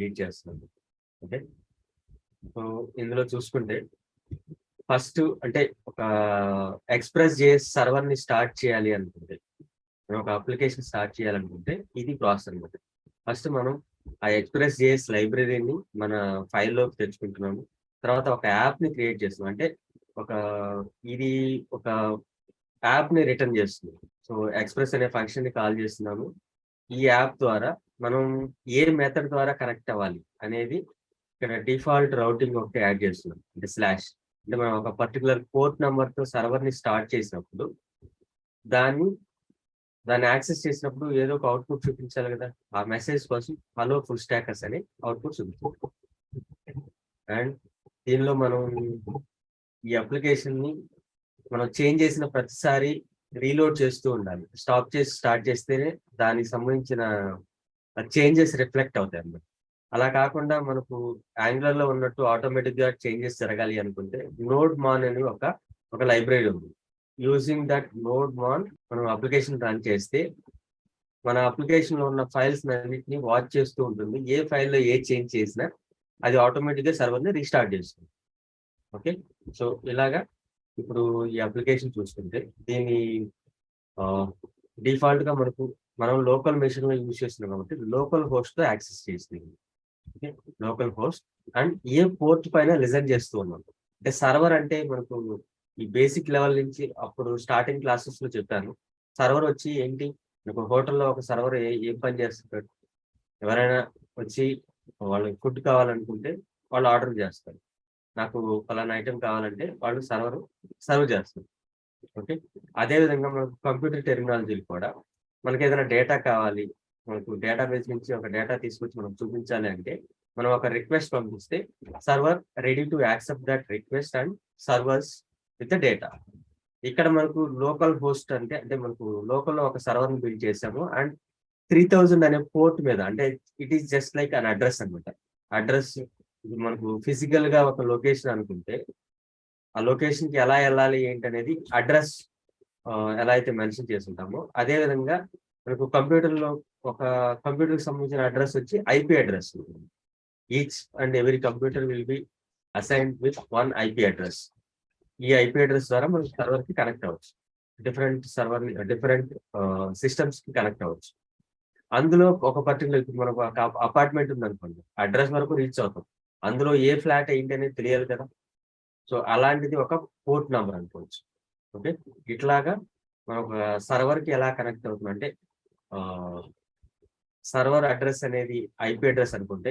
Create చేస్తున్నాను. Okay, so ఇందులో చూసుకుంటే ఫస్ట్ అంటే ఒక ఎక్స్ప్రెస్ జేఎస్ సర్వర్ ని స్టార్ట్ చేయాలి అనుకుంటే, మనం ఒక అప్లికేషన్ స్టార్ట్ చేయాలనుకుంటే ఇది ప్రాసెస్ అనమాట. ఫస్ట్ మనం ఆ ఎక్స్ప్రెస్ జేఎస్ లైబ్రరీని మన ఫైల్లోకి తెచ్చుకుంటున్నాము. తర్వాత ఒక యాప్ ని క్రియేట్ చేస్తున్నాం. అంటే ఒక ఇది ఒక యాప్ ని రిటర్న్ చేస్తుంది. సో ఎక్స్ప్రెస్ అనే ఫంక్షన్ ని కాల్ చేస్తున్నాము. ఈ యాప్ ద్వారా మనం ఏ మెథడ్ ద్వారా కనెక్ట్ అవ్వాలి అనేది ఇక్కడ డిఫాల్ట్ రౌటింగ్ ఒకటి యాడ్ చేస్తున్నాం. అంటే స్లాష్ అంటే మనం ఒక పర్టికులర్ పోర్ట్ నెంబర్ తో సర్వర్ ని స్టార్ట్ చేసినప్పుడు దాన్ని యాక్సెస్ చేసినప్పుడు ఏదో ఒక అవుట్పుట్ చూపించాలి కదా. ఆ మెసేజ్ కోసం హలో ఫుల్ స్టాకర్స్ అని అవుట్పుట్ చూపించాలి. అండ్ దీనిలో మనం ఈ అప్లికేషన్ ని మనం చేంజ్ చేసిన ప్రతిసారి రీలోడ్ చేస్తూ ఉండాలి. స్టాప్ చేసి స్టార్ట్ చేస్తేనే దానికి సంబంధించిన చేంజెస్ రిఫ్లెక్ట్ అవుతాయి అన్నమాట. అలా కాకుండా మనకు యాంగులర్ లో ఉన్నట్టు ఆటోమేటిక్ గా చేంజెస్ జరగాలి అనుకుంటే నోడ్ మాన్ అని ఒక లైబ్రరీ ఉంది. యూజింగ్ దట్ నోడ్ మాన్ మనం అప్లికేషన్ రన్ చేస్తే మన అప్లికేషన్ లో ఉన్న ఫైల్స్ అన్నింటినీ వాచ్ చేస్తూ ఉంటుంది. ఏ ఫైల్లో ఏ చేంజ్ చేసినా అది ఆటోమేటిక్ గా సర్వర్ ని రీస్టార్ట్ చేస్తుంది. ఓకే, సో ఇలాగా ఇప్పుడు ఈ అప్లికేషన్ చూసుకుంటే దీని డిఫాల్ట్ గా మనం లోకల్ మెషిన్ లో యూజ్ చేస్తున్నాం కాబట్టి లోకల్ హోస్ట్ తో యాక్సెస్ చేస్తుంది. Local host and A port పైన లిజన్ చేస్తూ ఉన్నాం. అంటే సర్వర్ అంటే మనకు ఈ బేసిక్ లెవెల్ నుంచి అప్పుడు స్టార్టింగ్ క్లాసెస్ లో చెప్పాను. సర్వర్ వచ్చి ఏంటి, ఒక హోటల్లో ఒక సర్వర్ ఏం పని చేస్తాడు, ఎవరైనా వచ్చి వాళ్ళకి ఫుడ్ కావాలనుకుంటే వాళ్ళు ఆర్డర్ చేస్తారు. నాకు ఫలానా ఐటెం కావాలంటే వాళ్ళు సర్వ్ చేస్తారు. ఓకే, అదేవిధంగా మనకు కంప్యూటర్ టెర్మినాలజీలు కూడా మనకి ఏదైనా డేటా కావాలి, మనకు డేటాబేస్ నుంచి ఒక డేటా తీసుకొచ్చి మనం చూపించాలి అంటే మనం ఒక రిక్వెస్ట్ పంపిస్తే server ready to accept that request and servers with data. ఇక్కడ మనకు లోకల్ హోస్ట్ అంటే మనకు లోకల్లో ఒక సర్వర్ ని బిల్డ్ చేసాము అండ్ 3000 అనే పోర్ట్ మీద, అంటే it is just like an address అనమాట. అడ్రస్ మనకు ఫిజికల్ గా ఒక లొకేషన్ అనుకుంటే ఆ లొకేషన్ కి ఎలా వెళ్ళాలి ఏంటనేది అడ్రస్ ఎలా అయితే మెన్షన్ చేసుకుంటామో అదే విధంగా మనకు కంప్యూటర్లో ఒక కంప్యూటర్కి సంబంధించిన అడ్రస్ వచ్చి IP address. Each and every computer will be assigned with one IP address. ఈ ఐపీ అడ్రస్ ద్వారా మనం సర్వర్ కి కనెక్ట్ అవ్వచ్చు. డిఫరెంట్ సిస్టమ్స్ కి కనెక్ట్ అవ్వచ్చు. అందులో ఒక పర్టికులర్ మనకు ఒక అపార్ట్మెంట్ ఉంది అనుకోండి, అడ్రస్ వరకు రీచ్ అవుతాం. అందులో ఏ ఫ్లాట్ ఏంటి అనేది తెలియాలి కదా. సో అలాంటిది ఒక పోర్ట్ నెంబర్ అనుకోవచ్చు. ఓకే, ఇట్లాగా మనం ఒక సర్వర్ కి ఎలా కనెక్ట్ అవుతుంది అంటే సర్వర్ అడ్రస్ అనేది ఐపీ అడ్రస్ అనుకుంటే